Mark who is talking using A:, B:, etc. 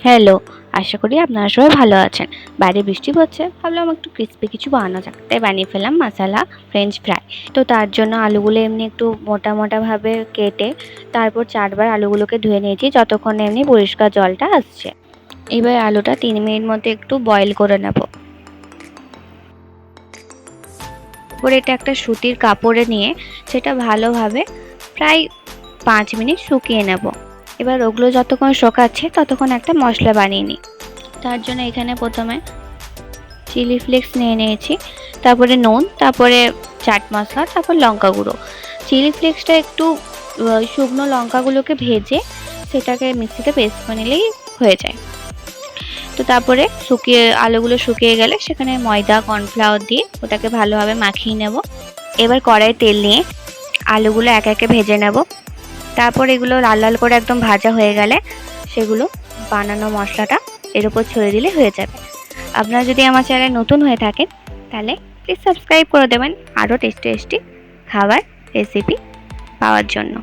A: Hello, আশা করি আপনারা সবাই ভালো আছেন। বাইরে বৃষ্টি পড়ছে, ভাবলাম একটু ক্রিস্পি কিছু বানানো যাক। তাই বানিয়ে ফেললাম মাসালা ফ্রেঞ্চ ফ্রাই। তো তার জন্য আলুগুলো এমনি একটু মোটা মোটাভাবে কেটে তারপর ৪ বার আলুগুলোকে ধুয়ে নিয়েছি যতক্ষণ না এমনি পরিষ্কার জলটা আসছে। এবার আলুটা ৩ মিনিট মতো একটু বয়েল করে নেব। এরপর এটা একটা সুতির কাপড়ে নিয়ে সেটা ভালোভাবে প্রায় ৫ মিনিট শুকিয়ে নেব। এবার ওগুলো যতক্ষণ শোকাচ্ছে ততক্ষণ একটা মশলা বানিয়ে নিই। তার জন্য এখানে প্রথমে চিলি ফ্লেক্স নিয়ে নিয়েছি, তারপরে নুন, তারপরে চাট মশলা, তারপর লঙ্কা গুঁড়ো। চিলি ফ্লেক্সটা একটু শুকনো লঙ্কাগুলোকে ভেজে সেটাকে মিক্সিতে পেস্ট করে নিলেই হয়ে যায়। তো তারপরে আলুগুলো শুকিয়ে গেলে সেখানে ময়দা কর্নফ্লাওয়ার দিয়ে ওটাকে ভালোভাবে মাখিয়ে নেব। এবার কড়াইয়ে তেল নিয়ে আলুগুলো একে একে ভেজে নেব। তারপর এগুলো লাল লাল করে একদম ভাজা হয়ে গেলে সেগুলো বানানো মশলাটা এর উপর ছড়িয়ে দিলে হয়ে যাবে। আপনারা যদি আমার চ্যানেলে নতুন হয়ে থাকেন তাহলে প্লিজ সাবস্ক্রাইব করে দেবেন আরও টেস্টি টেস্টি খাবার রেসিপি পাওয়ার জন্য।